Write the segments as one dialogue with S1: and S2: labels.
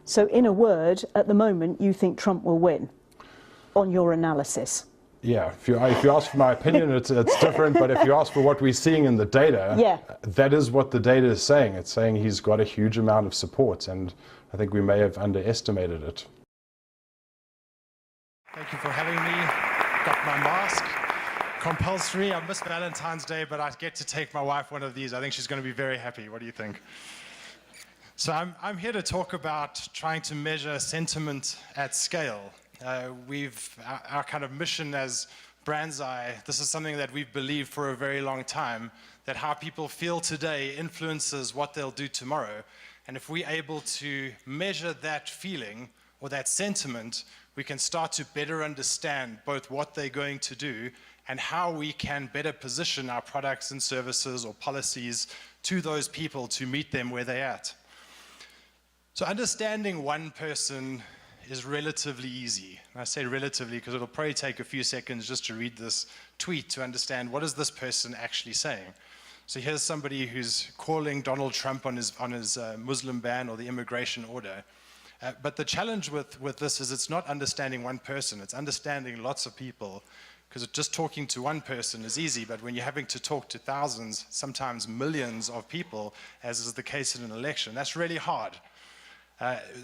S1: So in a word, at the moment, you think Trump will win on your analysis?
S2: Yeah, if you ask for my opinion, it's different, but if you ask for what we're seeing in the data, that is what the data is saying. It's saying he's got a huge amount of support, and I think we may have underestimated it.
S3: Thank you for having me. Got my mask. Compulsory. I missed Valentine's Day, but I get to take my wife one of these. I think she's going to be very happy. What do you think? So I'm here to talk about trying to measure sentiment at scale. Our kind of mission as Brand's Eye, this is something that we've believed for a very long time, that how people feel today influences what they'll do tomorrow. And if we're able to measure that feeling or that sentiment, we can start to better understand both what they're going to do and how we can better position our products and services or policies to those people to meet them where they're at. So understanding one person is relatively easy. And I say relatively because it'll probably take a few seconds just to read this tweet to understand what is this person actually saying. So here's somebody who's calling Donald Trump on his Muslim ban or the immigration order. But the challenge with this is it's not understanding one person, it's understanding lots of people, because just talking to one person is easy, but when you're having to talk to thousands, sometimes millions of people, as is the case in an election, that's really hard.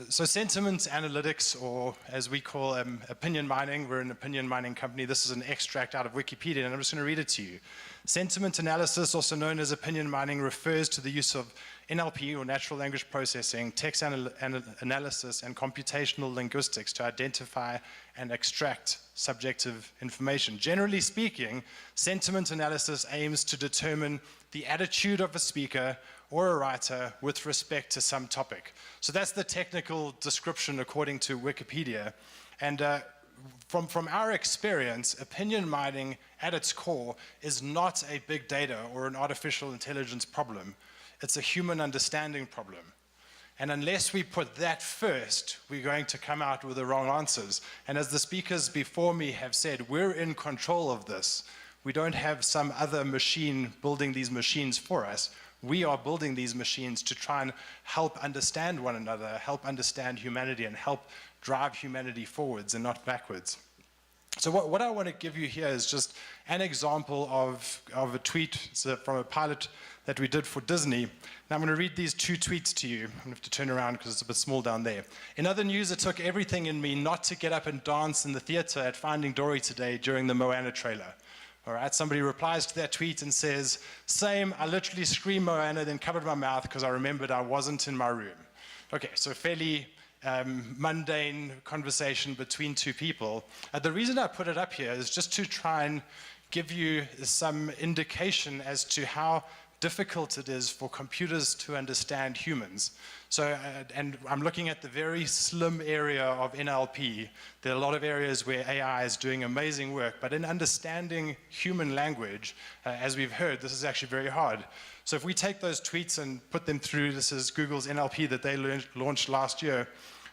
S3: So sentiment analytics, or as we call opinion mining, we're an opinion mining company. This is an extract out of Wikipedia, and I'm just going to read it to you. Sentiment analysis, also known as opinion mining, refers to the use of NLP, or natural language processing, text analysis, and computational linguistics to identify and extract subjective information. Generally speaking, sentiment analysis aims to determine the attitude of a speaker or a writer with respect to some topic. So that's the technical description according to Wikipedia. And from our experience, opinion mining at its core is not a big data or an artificial intelligence problem. It's a human understanding problem. And unless we put that first, we're going to come out with the wrong answers. And as the speakers before me have said, we're in control of this. We don't have some other machine building these machines for us. We are building these machines to try and help understand one another, help understand humanity, and help drive humanity forwards and not backwards. So what I want to give you here is just an example of a tweet from a pilot that we did for Disney. Now I'm going to read these two tweets to you. I'm going to have to turn around because it's a bit small down there. In other news, it took everything in me not to get up and dance in the theater at Finding Dory today during the Moana trailer. All right, somebody replies to that tweet and says, same, I literally screamed Moana, then covered my mouth because I remembered I wasn't in my room. Okay, so fairly mundane conversation between two people. The reason I put it up here is just to try and give you some indication as to how difficult it is for computers to understand humans. So, and I'm looking at the very slim area of NLP. There are a lot of areas where AI is doing amazing work, but in understanding human language, as we've heard, this is actually very hard. So if we take those tweets and put them through, this is Google's NLP that they launched last year,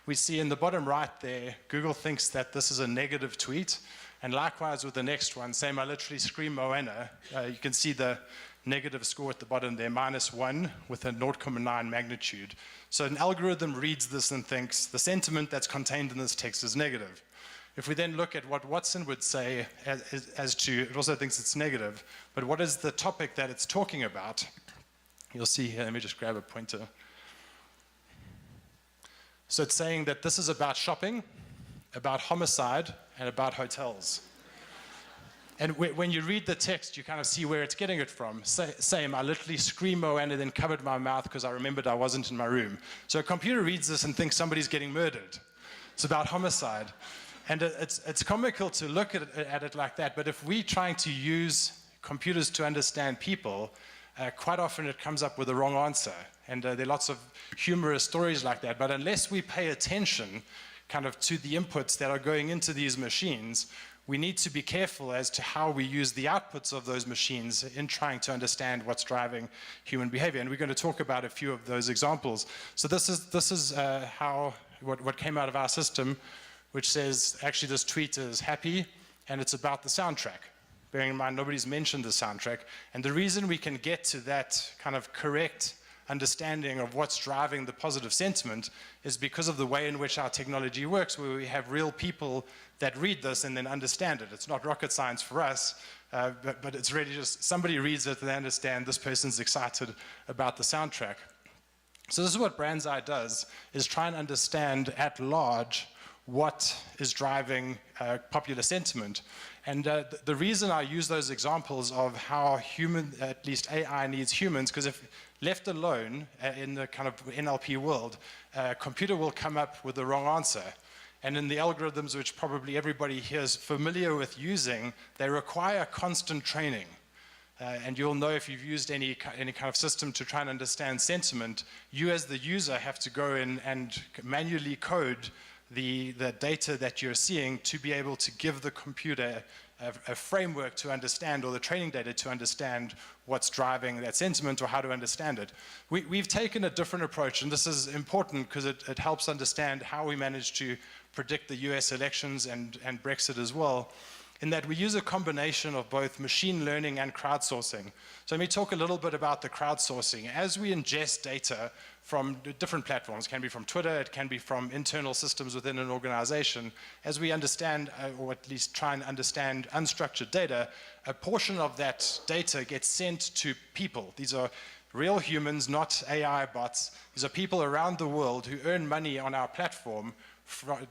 S3: we see in the bottom right there, Google thinks that this is a negative tweet, and likewise with the next one, same, I literally scream Moana, you can see the negative score at the bottom there, -1 with a 0.9 magnitude. So an algorithm reads this and thinks the sentiment that's contained in this text is negative. If we then look at what Watson would say as to, it also thinks it's negative, but what is the topic that it's talking about? You'll see here, let me just grab a pointer. So it's saying that this is about shopping, about homicide, and about hotels. And when you read the text, you kind of see where it's getting it from. Same, I literally screamed Moana, then covered my mouth because I remembered I wasn't in my room. So a computer reads this and thinks somebody's getting murdered. It's about homicide. And it's comical to look at it like that, but if we're trying to use computers to understand people, quite often it comes up with the wrong answer. And there are lots of humorous stories like that. But unless we pay attention kind of to the inputs that are going into these machines, we need to be careful as to how we use the outputs of those machines in trying to understand what's driving human behavior. And we're going to talk about a few of those examples. So this is what came out of our system, which says, actually this tweet is happy, and it's about the soundtrack. Bearing in mind, nobody's mentioned the soundtrack. And the reason we can get to that kind of correct understanding of what's driving the positive sentiment is because of the way in which our technology works, where we have real people that read this and then understand it. It's not rocket science for us, but it's really just somebody reads it and they understand this person's excited about the soundtrack. So this is what Brand's Eye does, is try and understand at large what is driving popular sentiment. And the reason I use those examples of how at least AI needs humans, because if left alone in the kind of NLP world, a computer will come up with the wrong answer. And in the algorithms, which probably everybody here is familiar with using, they require constant training. And you'll know if you've used any kind of system to try and understand sentiment, you as the user have to go in and manually code the data that you're seeing to be able to give the computer a framework to understand, or the training data to understand what's driving that sentiment or how to understand it. We've taken a different approach, and this is important because it helps understand how we manage to predict the US elections and Brexit as well, in that we use a combination of both machine learning and crowdsourcing. So let me talk a little bit about the crowdsourcing. As we ingest data from different platforms, it can be from Twitter, it can be from internal systems within an organization, as we understand, or at least try and understand unstructured data, a portion of that data gets sent to people. These are real humans, not AI bots. These are people around the world who earn money on our platform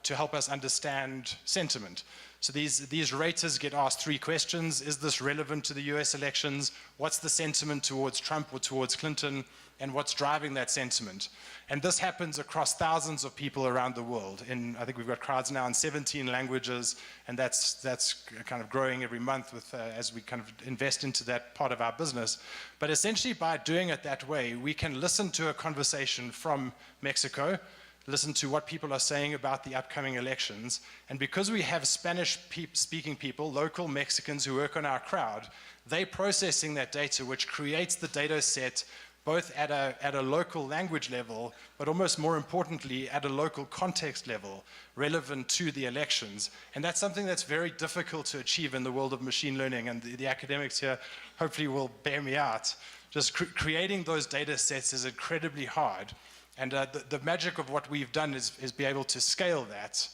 S3: to help us understand sentiment. So these raters get asked 3 questions. Is this relevant to the US elections? What's the sentiment towards Trump or towards Clinton? And what's driving that sentiment? And this happens across thousands of people around the world. I think we've got crowds now in 17 languages, and that's kind of growing every month with, as we kind of invest into that part of our business. But essentially by doing it that way, we can listen to a conversation from Mexico, listen to what people are saying about the upcoming elections. And because we have Spanish-speaking people, local Mexicans who work on our crowd, they're processing that data, which creates the data set both at a local language level, but almost more importantly, at a local context level, relevant to the elections. And that's something that's very difficult to achieve in the world of machine learning, and the academics here hopefully will bear me out. Just creating those data sets is incredibly hard. And the magic of what we've done is be able to scale that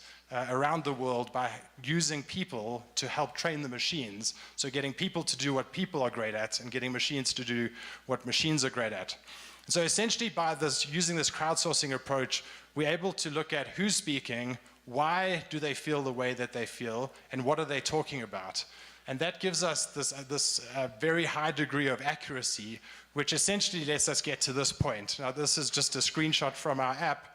S3: around the world by using people to help train the machines. So getting people to do what people are great at and getting machines to do what machines are great at. So essentially by using this crowdsourcing approach, we're able to look at who's speaking, why do they feel the way that they feel, and what are they talking about. And that gives us this very high degree of accuracy, which essentially lets us get to this point. Now, this is just a screenshot from our app,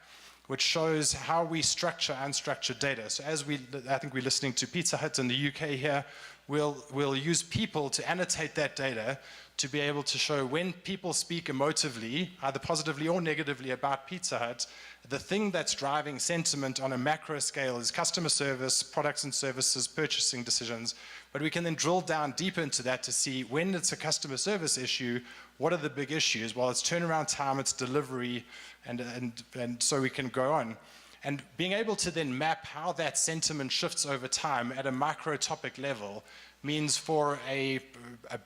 S3: which shows how we structure unstructured data. So I think we're listening to Pizza Hut in the UK here, we'll use people to annotate that data to be able to show when people speak emotively, either positively or negatively about Pizza Hut, the thing that's driving sentiment on a macro scale is customer service, products and services, purchasing decisions. But we can then drill down deeper into that to see when it's a customer service issue, what are the big issues? Well, it's turnaround time, it's delivery, and so we can go on. And being able to then map how that sentiment shifts over time at a micro topic level means for a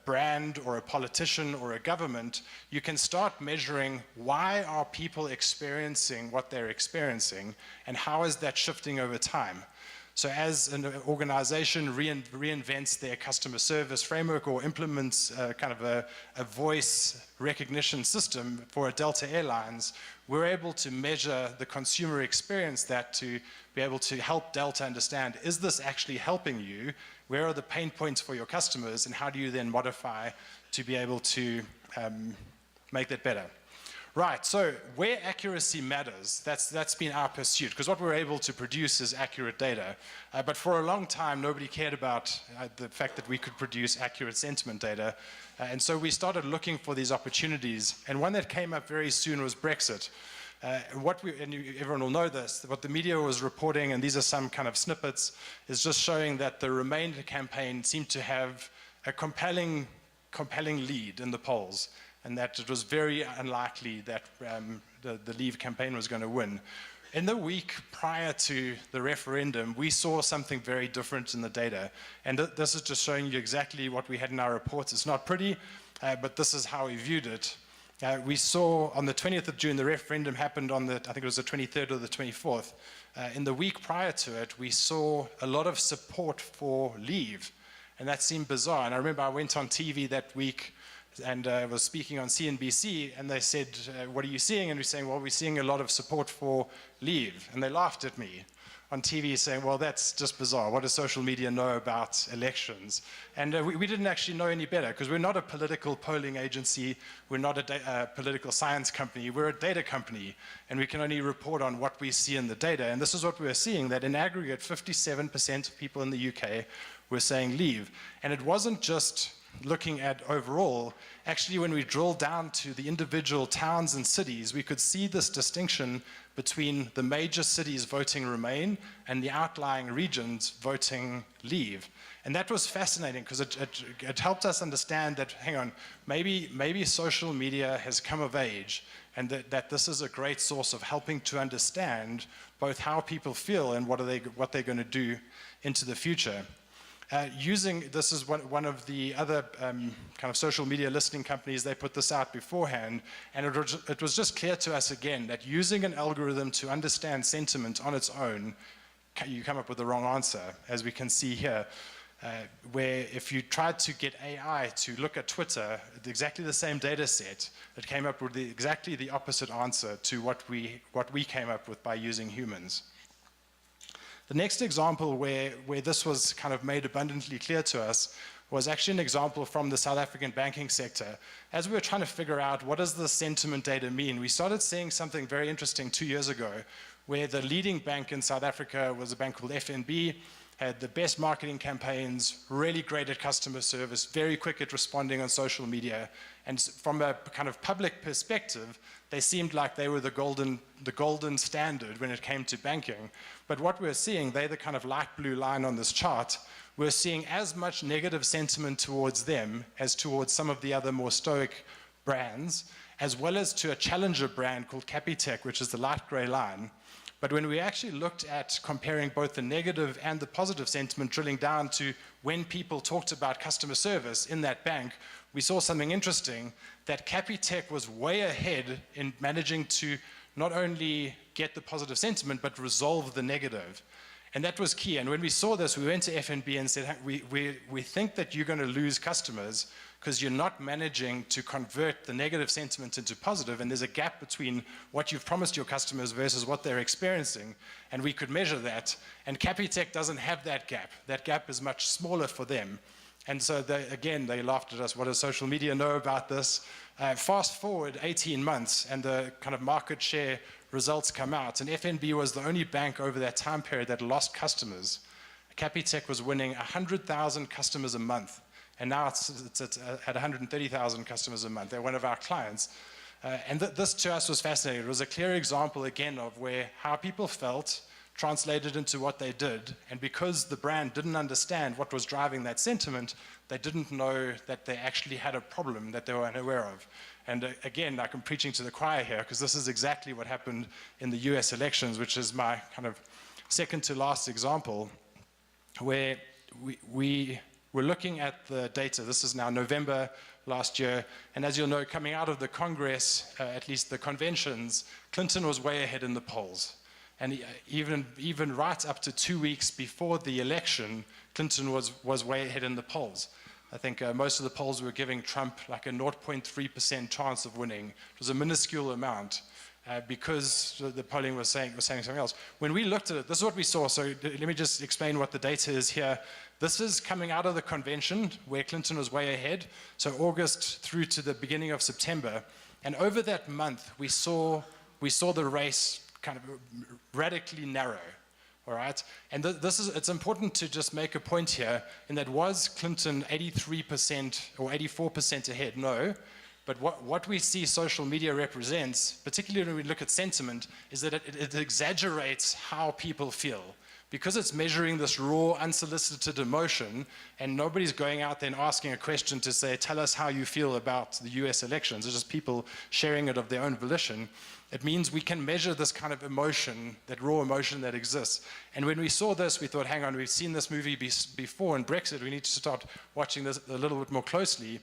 S3: brand or a politician or a government, you can start measuring why are people experiencing what they're experiencing and how is that shifting over time. So as an organization reinvents their customer service framework or implements kind of a voice recognition system for Delta Airlines, we're able to measure the consumer experience that to be able to help Delta understand, is this actually helping you? Where are the pain points for your customers? And how do you then modify to be able to make that better? Right, so where accuracy matters, that's been our pursuit, because what we're able to produce is accurate data. But for a long time, nobody cared about the fact that we could produce accurate sentiment data. And so we started looking for these opportunities. And one that came up very soon was Brexit. Everyone will know this, what the media was reporting, and these are some kind of snippets, is just showing that the Remain campaign seemed to have a compelling lead in the polls, and that it was very unlikely that the Leave campaign was going to win. In the week prior to the referendum, we saw something very different in the data. And this is just showing you exactly what we had in our reports. It's not pretty, but this is how we viewed it. We saw on the 20th of June, the referendum happened on I think it was the 23rd or the 24th. In the week prior to it, we saw a lot of support for leave, and that seemed bizarre. And I remember I went on TV that week and was speaking on CNBC, and they said, what are you seeing? And we're saying, well, we're seeing a lot of support for leave. And they laughed at me on TV saying, well, that's just bizarre. What does social media know about elections? And we didn't actually know any better, because we're not a political polling agency. We're not a political science company. We're a data company, and we can only report on what we see in the data. And this is what we were seeing, that in aggregate, 57% of people in the UK were saying leave. And it wasn't just looking at overall. Actually, when we drill down to the individual towns and cities, we could see this distinction between the major cities voting remain and the outlying regions voting leave. And that was fascinating, because it helped us understand that, hang on, maybe social media has come of age, and that this is a great source of helping to understand both how people feel and what they're going to do into the future. This is one of the other kind of social media listening companies. They put this out beforehand, and it was just clear to us again that using an algorithm to understand sentiment on its own, you come up with the wrong answer, as we can see here, where if you tried to get AI to look at Twitter, exactly the same data set, it came up with exactly the opposite answer to what we came up with by using humans. The next example where this was kind of made abundantly clear to us was actually an example from the South African banking sector. As we were trying to figure out what does the sentiment data mean, we started seeing something very interesting 2 years ago, where the leading bank in South Africa was a bank called FNB, had the best marketing campaigns, really great at customer service, very quick at responding on social media. And from a kind of public perspective, they seemed like they were the golden standard when it came to banking. But what we're seeing, they're the kind of light blue line on this chart, we're seeing as much negative sentiment towards them as towards some of the other more stoic brands, as well as to a challenger brand called Capitec, which is the light gray line. But when we actually looked at comparing both the negative and the positive sentiment, drilling down to when people talked about customer service in that bank, we saw something interesting, that Capitec was way ahead in managing to not only get the positive sentiment, but resolve the negative. And that was key. And when we saw this, we went to FNB and said, we think that you're going to lose customers because you're not managing to convert the negative sentiment into positive, and there's a gap between what you've promised your customers versus what they're experiencing, and we could measure that. And Capitec doesn't have that gap. That gap is much smaller for them. And so, they laughed at us. What does social media know about this? Fast forward 18 months, and the kind of market share results come out, and FNB was the only bank over that time period that lost customers. Capitec was winning 100,000 customers a month, and now it's at 130,000 customers a month. They're one of our clients. And this to us was fascinating. It was a clear example again of how people felt translated into what they did, and because the brand didn't understand what was driving that sentiment, they didn't know that they actually had a problem that they were unaware of. And again, like I'm preaching to the choir here, because this is exactly what happened in the US elections, which is my kind of second to last example, where we were looking at the data. This is now November last year, and as you'll know, coming out of the Congress, at least the conventions, Clinton was way ahead in the polls. And even right up to 2 weeks before the election, Clinton was way ahead in the polls. I think most of the polls were giving Trump like a 0.3% chance of winning. It was a minuscule amount because the polling was saying something else. When we looked at it, this is what we saw. So let me just explain what the data is here. This is coming out of the convention where Clinton was way ahead. So August through to the beginning of September. And over that month, we saw the race kind of radically narrow, all right? And it's important to just make a point here, in that was Clinton 83% or 84% ahead? No, but what we see social media represents, particularly when we look at sentiment, is that it exaggerates how people feel. Because it's measuring this raw, unsolicited emotion, and nobody's going out there and asking a question to say, tell us how you feel about the US elections. It's just people sharing it of their own volition. It means we can measure this kind of emotion, that raw emotion that exists. And when we saw this, we thought, hang on, we've seen this movie before in Brexit, we need to start watching this a little bit more closely.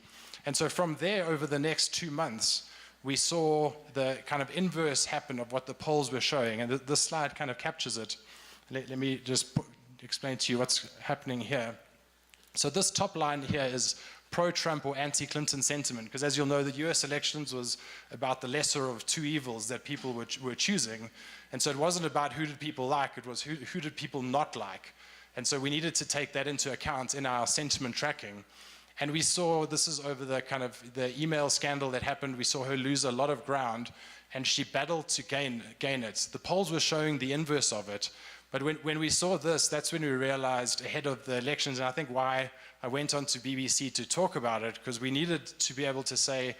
S3: And so from there, over the next 2 months, we saw the kind of inverse happen of what the polls were showing, and this slide kind of captures it. Let me just explain to you what's happening here. So this top line here is pro-Trump or anti-Clinton sentiment, because as you'll know, the US elections was about the lesser of two evils that people were choosing. And so it wasn't about who did people like, it was who did people not like. And so we needed to take that into account in our sentiment tracking. And we saw, this is over the kind of the email scandal that happened, we saw her lose a lot of ground, and she battled to gain it. The polls were showing the inverse of it. But when we saw this, that's when we realized ahead of the elections, and I think why I went on to BBC to talk about it, because we needed to be able to say,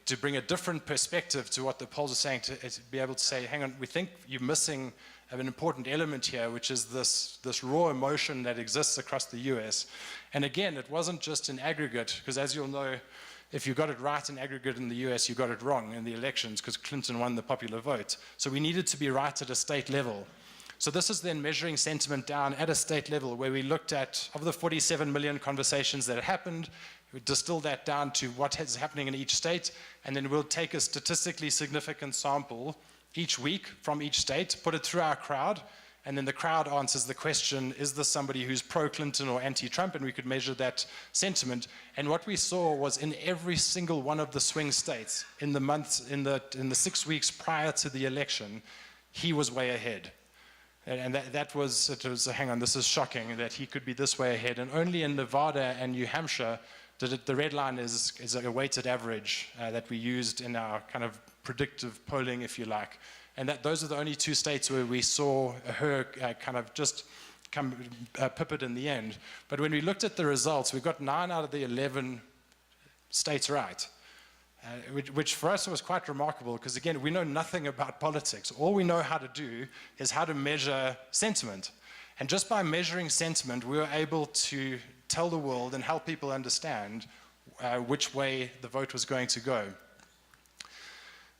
S3: to bring a different perspective to what the polls are saying, to be able to say, hang on, we think you're missing an important element here, which is this raw emotion that exists across the US. And again, it wasn't just in aggregate, because as you'll know, if you got it right in aggregate in the US, you got it wrong in the elections, because Clinton won the popular vote. So we needed to be right at a state level. So this is then measuring sentiment down at a state level, where we looked at, of the 47 million conversations that happened, we distilled that down to what is happening in each state, and then we'll take a statistically significant sample each week from each state, put it through our crowd, and then the crowd answers the question, is this somebody who's pro-Clinton or anti-Trump? And we could measure that sentiment. And what we saw was in every single one of the swing states, in the months, in the 6 weeks prior to the election, he was way ahead. And it was, hang on, this is shocking that he could be this way ahead. And only in Nevada and New Hampshire, the red line is a weighted average that we used in our kind of predictive polling, if you like. And those are the only two states where we saw her kind of just pip it in the end. But when we looked at the results, we got 9 out of the 11 states right. Which for us was quite remarkable, because again, we know nothing about politics. All we know how to do is how to measure sentiment. And just by measuring sentiment, we were able to tell the world and help people understand which way the vote was going to go.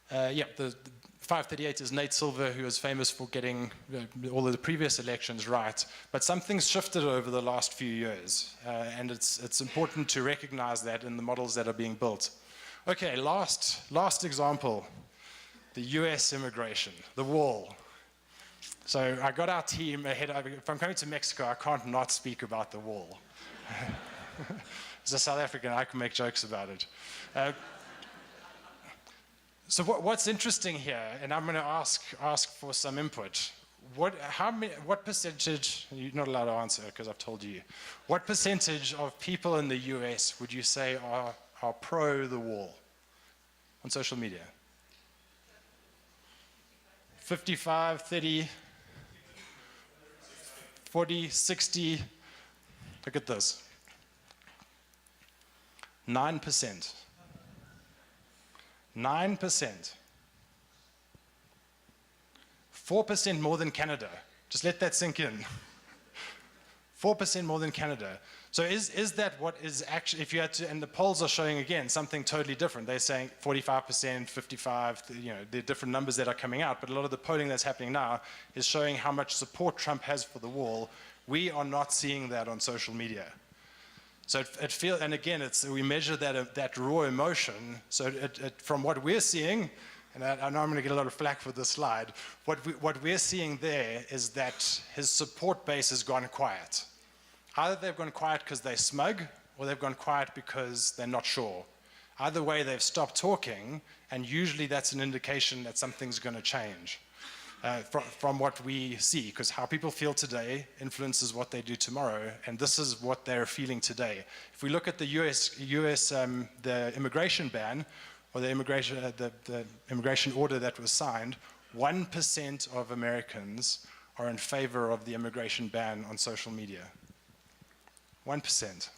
S3: The 538 is Nate Silver, who is famous for getting all of the previous elections right. But something's shifted over the last few years, and it's important to recognize that in the models that are being built. Okay, last example, the US immigration, the wall. So I got our team ahead. If I'm coming to Mexico, I can't not speak about the wall. As a South African, I can make jokes about it. So what's interesting here, and I'm going to ask for some input. What percentage, you're not allowed to answer because I've told you, what percentage of people in the US would you say are pro the wall on social media? 55, 30, 40, 60. Look at this. 9%. 9%. 4% more than Canada. Just let that sink in. 4% more than Canada. So is that what is actually, if you had to, and the polls are showing again something totally different. They're saying 45%, 55, you know, the different numbers that are coming out, but a lot of the polling that's happening now is showing how much support Trump has for the wall. We are not seeing that on social media. So it feels, and again, we measure that raw emotion. So from what we're seeing, and I know I'm going to get a lot of flack for this slide, what we're seeing there is that his support base has gone quiet. Either they've gone quiet because they're smug, or they've gone quiet because they're not sure. Either way, they've stopped talking, and usually that's an indication that something's going to change from what we see, because how people feel today influences what they do tomorrow, and this is what they're feeling today. If we look at the the immigration ban, or the immigration order that was signed, 1% of Americans are in favor of the immigration ban on social media. 1%.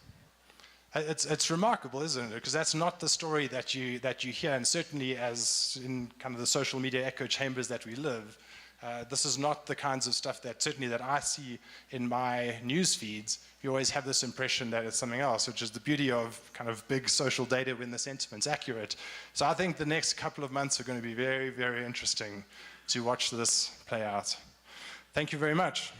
S3: It's remarkable, isn't it? Because that's not the story that you hear, and certainly as in kind of the social media echo chambers that we live, this is not the kinds of stuff that certainly that I see in my news feeds. You always have this impression that it's something else, which is the beauty of kind of big social data when the sentiment's accurate. So I think the next couple of months are going to be very, very interesting to watch this play out. Thank you very much.